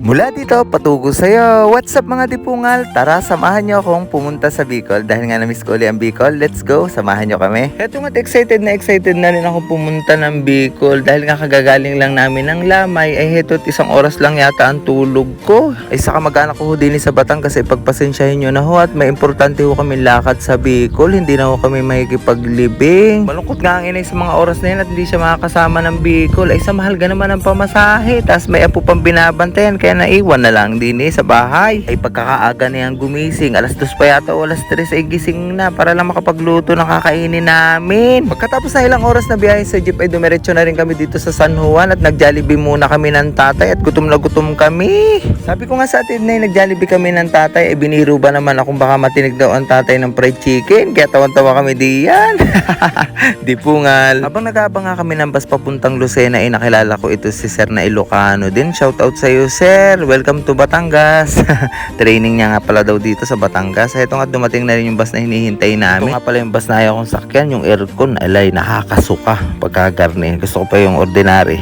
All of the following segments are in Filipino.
Mula dito, patugo sa'yo. What's up mga dipungal? Tara, samahan nyo akong pumunta sa Bicol. Dahil nga na-miss ko ulit ang Bicol, let's go, samahan nyo kami. Eto nga't excited na rin ako pumunta ng Bicol. Dahil nga kagagaling lang namin ng Lamay, ay heto't isang oras lang yata ang tulog ko. Ay saka mag-anak ko din sa Batangas, ay pagpasensyahin nyo na ho. At may importante ho kami lakad sa Bicol. Hindi na ho kami makikipaglibing. Malungkot nga ang inay sa mga oras na yun at hindi siya makakasama ng Bicol. Ay sa mahal ga naman ang pamasahe. Tapos may apo pang binabantayan. Kaya naiwan na lang din sa bahay. Ay pagkakaaga na yan gumising, alas 2 pa yata o alas 3 ay gising na para lang makapagluto ng kakainin namin. Pagkatapos na ilang oras na biyahe sa jeep ay dumiretso na rin kami dito sa San Juan at nag-Jollibee muna kami ng tatay at gutom na gutom kami. Sabi ko nga sa atin na nag-Jollibee kami ng tatay ay biniro ba naman akong baka matinig daw ang tatay ng fried chicken kaya tawan-tawa kami diyan. Dipungal. Habang nag-aabang nga kami ng bus papuntang Lucena ay nakilala ko ito si Sir na Ilocano din. Shout out sa iyo Sir. Welcome to Batangas. Training niya nga pala daw dito sa Batangas. Ito nga dumating na rin yung bus na hinihintay namin. Ito nga pala yung bus na ayaw kong sakyan. Yung aircon, alay, nakakasuka pagkagarni. Gusto ko pa yung ordinary.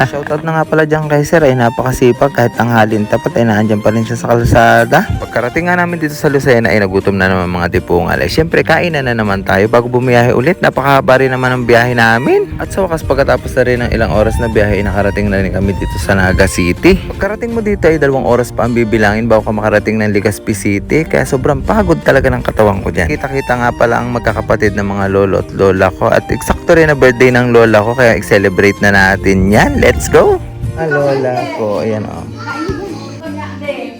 So, shoutout na nga pala dyan kay Sir. Ay napakasipag kahit tanghalin tapat ay naandyan pa rin siya sa kalsada. Pagkarating nga namin dito sa Lucena ay nagutom na naman mga dipungal. Siyempre kainan na naman tayo bago bumiyahe ulit. Napakahaba rin naman ang biyahe namin. At sa wakas pagkatapos na rin ng ilang oras na biyahe ay nakarating na rin kami dito sa Naga City. Pagkarating mo dito ay 2 oras pa ang bibilangin bago ka makarating ng Legazpi City. Kaya sobrang pagod talaga ng katawan ko dyan. Kita-kita nga pala ang magkakapatid ng mga lolo at lola ko. At eksakto rin na birthday ng lola ko. Kaya i-celebrate na natin yan. Let's go! Ah, lola ko. Ayan o.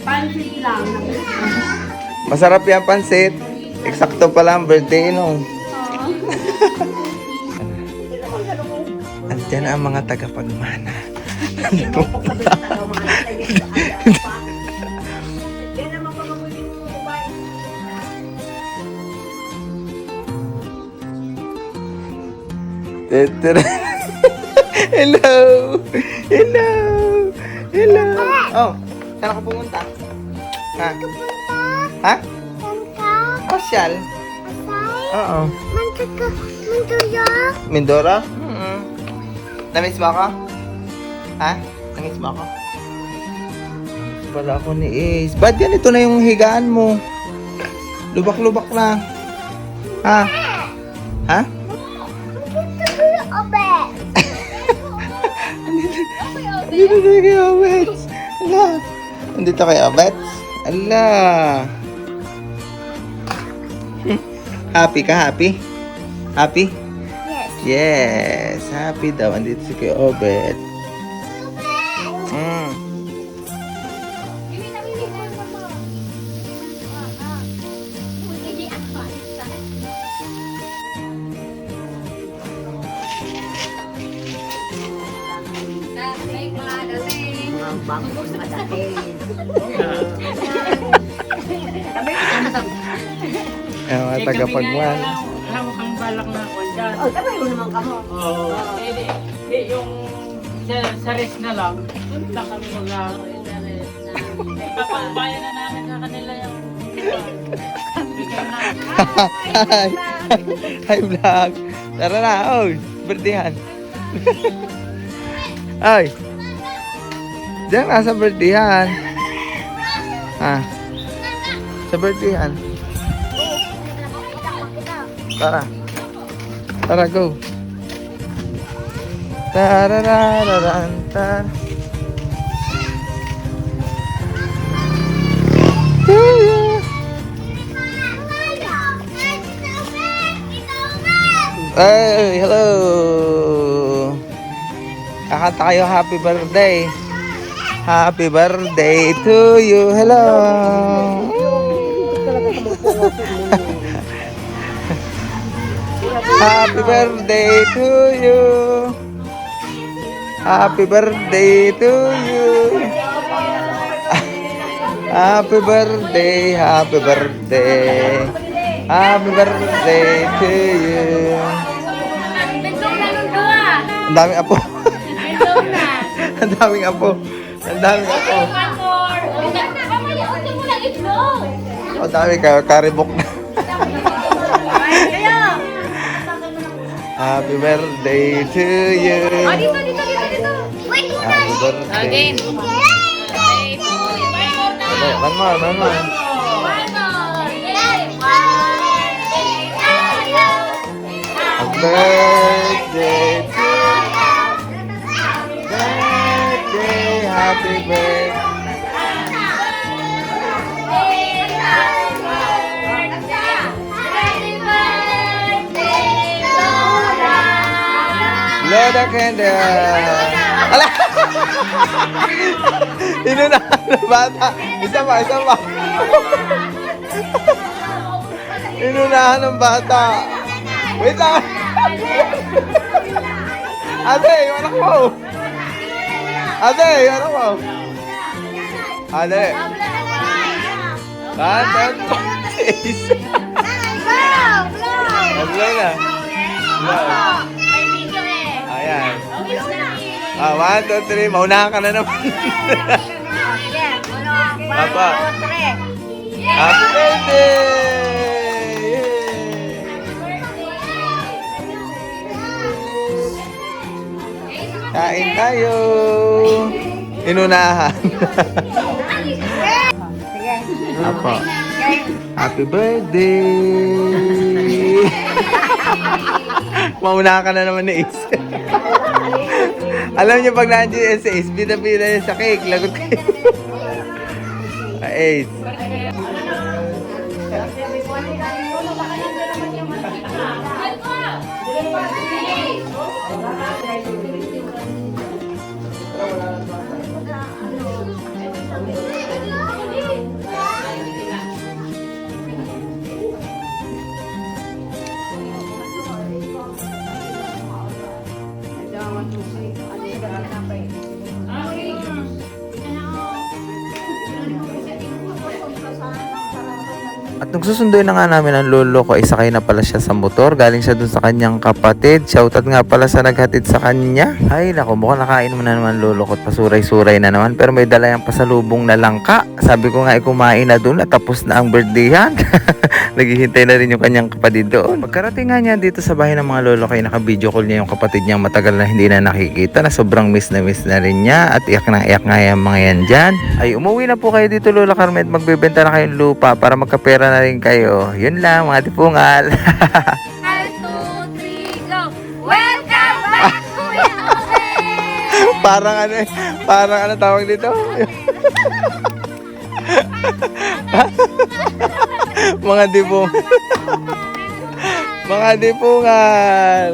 Pansit lang. Masarap yan pansit. Eksakto pala ang birthday no. Andiyan ang mga tagapagmana. Hello! Hello! Hello! Oh, saan ako pumunta? Ha? Ha? Pasyal? Oo. Mindoro? Namiss mo ako? Ha? Namiss mo ako? Namiss pala ako ni Ace. Ba't yan? Ito na yung higaan mo. Lubak-lubak na. Ha? Ha? Andito na kay Obets. Ala. Andito kay Obets. Ala. Happy ka? Happy? Happy? Yes. Happy daw. Andito si kay Obet. Ang mga tagapagman. Hawak ang balak na ako dyan. Oh, sabay mo naman kamo. Oo. Yung sa rest na lang, doon lang kami mag-aaral. Papagbayan na namin sa kanila yung bigay na. Hi vlog. Tara na. Oy, birthdayan. Ay. Diyan na sa birthdayan. Ha? Sa birthdayan. Tara. Tara, go. Tararararantar. Hey, hello. Kakanta kayo happy birthday. Happy birthday to you. Hello. Happy birthday to you. Happy birthday to you. Happy birthday, happy birthday. Happy birthday to you. Ang daming apo. Ang daming apo. Ang daming apo. Ang dami karibok na. Happy birthday to you. Oh, dito. Wait, Happy birthday. Again. One more, one more. Happy birthday to you. Birthday, happy birthday. Blow the candle. Ala! Inunahan ng bata. Isa pa, isa pa. Inunahan ng bata. Wait lang. Ate, yung anak mo. Ate, yung anak mo. Ate. One, two, three. Blow na. Blow. Ayan. 1, 2, 3. Maunahan ka na naman. Papa. Happy birthday! Yay! Kain tayo! Inunahan. Apa? Happy birthday! Maunahan ka na naman ni Ace. Alam niyo pag nandiyan sa Ace, pila-pila yan sa cake. Lagot kayo. Ace. At nung susunduin na nga namin ang lolo ko, isakay na pala siya sa motor. Galing siya dun sa kanyang kapatid. Shoutout nga pala sa naghatid sa kanya. Ay, naku, mukhang nakain mo na naman lolo ko at pasuray-suray na naman. Pero may dala yung pasalubong na langka. Sabi ko nga, kumain na dun at tapos na ang birthdayhan. Naghihintay na rin yung kanyang kapatid doon. Pagkarating nga niya dito sa bahay ng mga lolo ko, naka-video call niya yung kapatid niya matagal na hindi na nakikita. Na sobrang miss na rin niya. At iyak na iyak nga yung mga yan dyan. Ay, umuwi na po kayo dito Lola Carmen. Magbebenta na kayong lupa para magkapera na rin kayo. Yun lang mga tipungal. 1, 2, 3, go! Welcome back, Kuya Owen! parang ano tawag dito? mga dipungal. Mga dipungal.